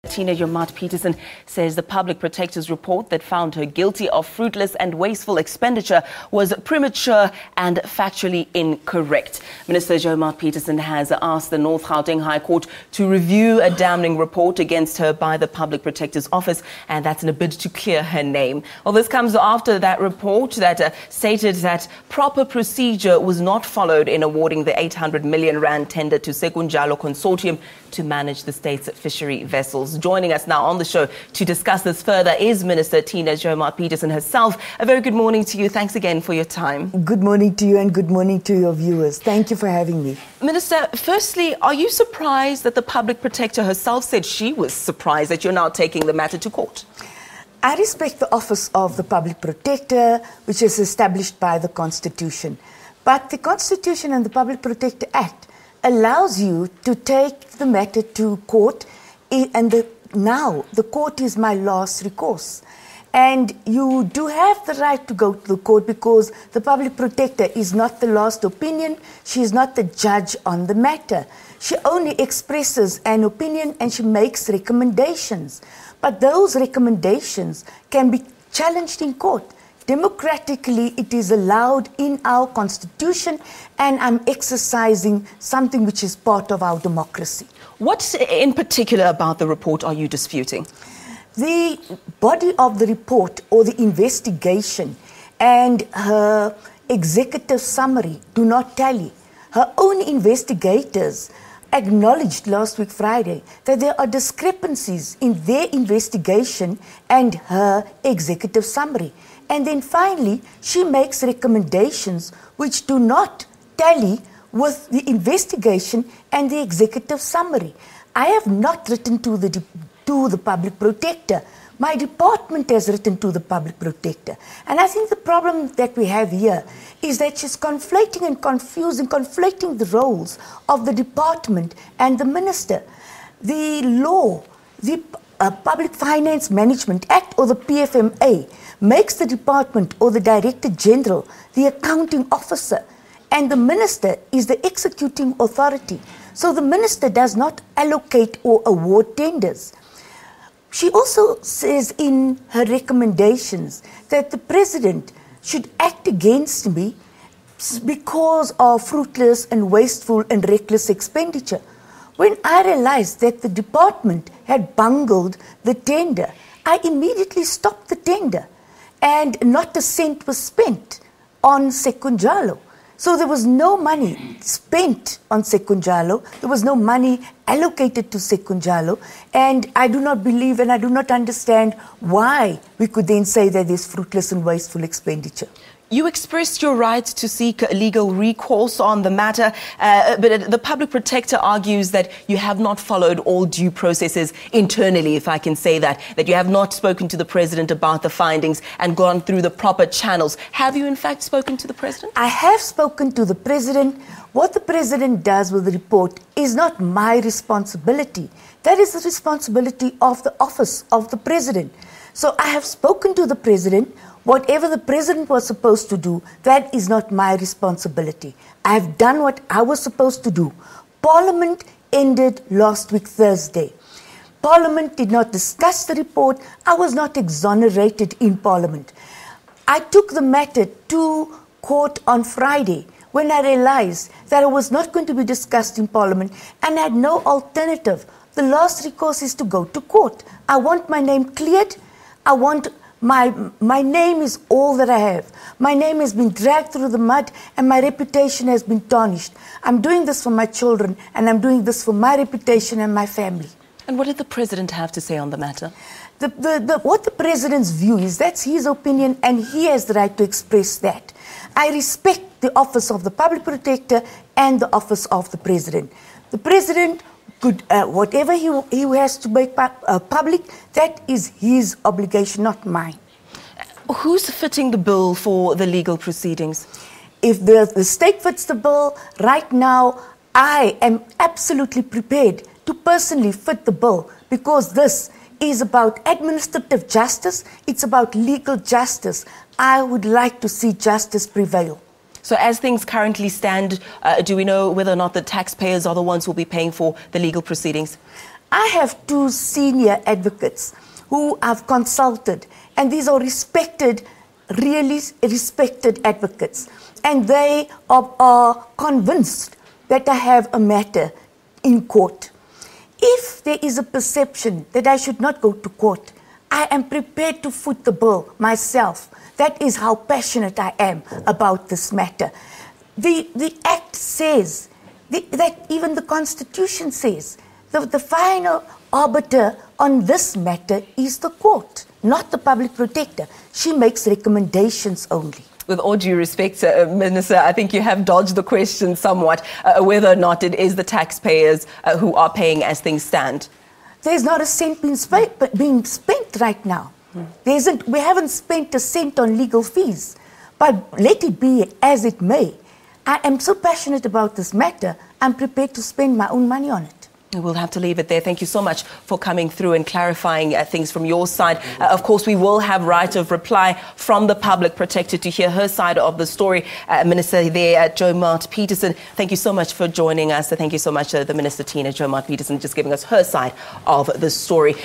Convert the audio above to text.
Tina Joemat-Pettersson says the public protector's report that found her guilty of fruitless and wasteful expenditure was premature and factually incorrect. Minister Joemat-Pettersson has asked the North Gauteng High Court to review a damning report against her by the public protector's office, and that's in a bid to clear her name. Well, this comes after that report that stated that proper procedure was not followed in awarding the 800 million rand tender to Sekunjalo consortium to manage the state's fishery vessels. Joining us now on the show to discuss this further is Minister Tina Joemat-Pettersson herself. A very good morning to you. Thanks again for your time. Good morning to you and good morning to your viewers. Thank you for having me. Minister, firstly, are you surprised that the public protector herself said she was surprised that you're now taking the matter to court? I respect the office of the public protector, which is established by the Constitution. But the Constitution and the Public Protector Act allows you to take the matter to court, and now the court is my last recourse. And you do have the right to go to the court because the public protector is not the last opinion. She is not the judge on the matter. She only expresses an opinion and she makes recommendations. But those recommendations can be challenged in court. Democratically, it is allowed in our Constitution, and I'm exercising something which is part of our democracy. What in particular about the report are you disputing? The body of the report or the investigation and her executive summary do not tally. Her own investigators acknowledged last week Friday that there are discrepancies in their investigation and her executive summary. And then finally, she makes recommendations which do not tally with the investigation and the executive summary. I have not written to the public protector. My department has written to the public protector. And I think the problem that we have here is that she's conflating and conflating the roles of the department and the minister. The law, the Public Finance Management Act, or the PFMA, makes the department or the Director General the accounting officer, and the minister is the executing authority. So the minister does not allocate or award tenders. She also says in her recommendations that the president should act against me because of fruitless and wasteful and reckless expenditure. When I realized that the department had bungled the tender, I immediately stopped the tender, and not a cent was spent on Sekunjalo. So there was no money spent on Sekunjalo. There was no money allocated to Sekunjalo. And I do not believe and I do not understand why we could then say that there's fruitless and wasteful expenditure. You expressed your right to seek legal recourse on the matter, but the public protector argues that you have not followed all due processes internally, if I can say that you have not spoken to the president about the findings and gone through the proper channels. Have you in fact spoken to the president? I have spoken to the president. What the president does with the report is not my responsibility. That is the responsibility of the office of the president. So I have spoken to the president. Whatever the president was supposed to do, that is not my responsibility. I have done what I was supposed to do. Parliament ended last week Thursday. Parliament did not discuss the report. I was not exonerated in Parliament. I took the matter to court on Friday when I realized that it was not going to be discussed in Parliament and I had no alternative. The last recourse is to go to court. I want my name cleared. I want my name is all that I have. My name has been dragged through the mud and my reputation has been tarnished. I'm doing this for my children and I'm doing this for my reputation and my family. And what did the president have to say on the matter? What the president's view is, that's his opinion and he has the right to express that. I respect the office of the public protector and the office of the president. The president could, whatever he has to make public, that is his obligation, not mine. Who's fitting the bill for the legal proceedings? If the state fits the bill, right now, I am absolutely prepared to personally fit the bill because this is about administrative justice, it's about legal justice. I would like to see justice prevail. So as things currently stand, do we know whether or not the taxpayers are the ones who will be paying for the legal proceedings? I have two senior advocates who I've consulted, and these are respected, really respected advocates, and they are convinced that I have a matter in court. If there is a perception that I should not go to court, I am prepared to foot the bill myself. That is how passionate I am about this matter. The Act says, that even the Constitution says, the final arbiter on this matter is the court, not the public protector. She makes recommendations only. With all due respect, Minister, I think you have dodged the question somewhat, whether or not it is the taxpayers who are paying as things stand. There's not a cent being spent right now. We haven't spent a cent on legal fees. But let it be as it may. I am so passionate about this matter, I'm prepared to spend my own money on it. We'll have to leave it there. Thank you so much for coming through and clarifying things from your side. Of course, we will have right of reply from the public protector to hear her side of the story. Minister there, Joemat-Pettersson, thank you so much for joining us. Thank you so much, the Minister Tina Joemat-Pettersson, just giving us her side of the story.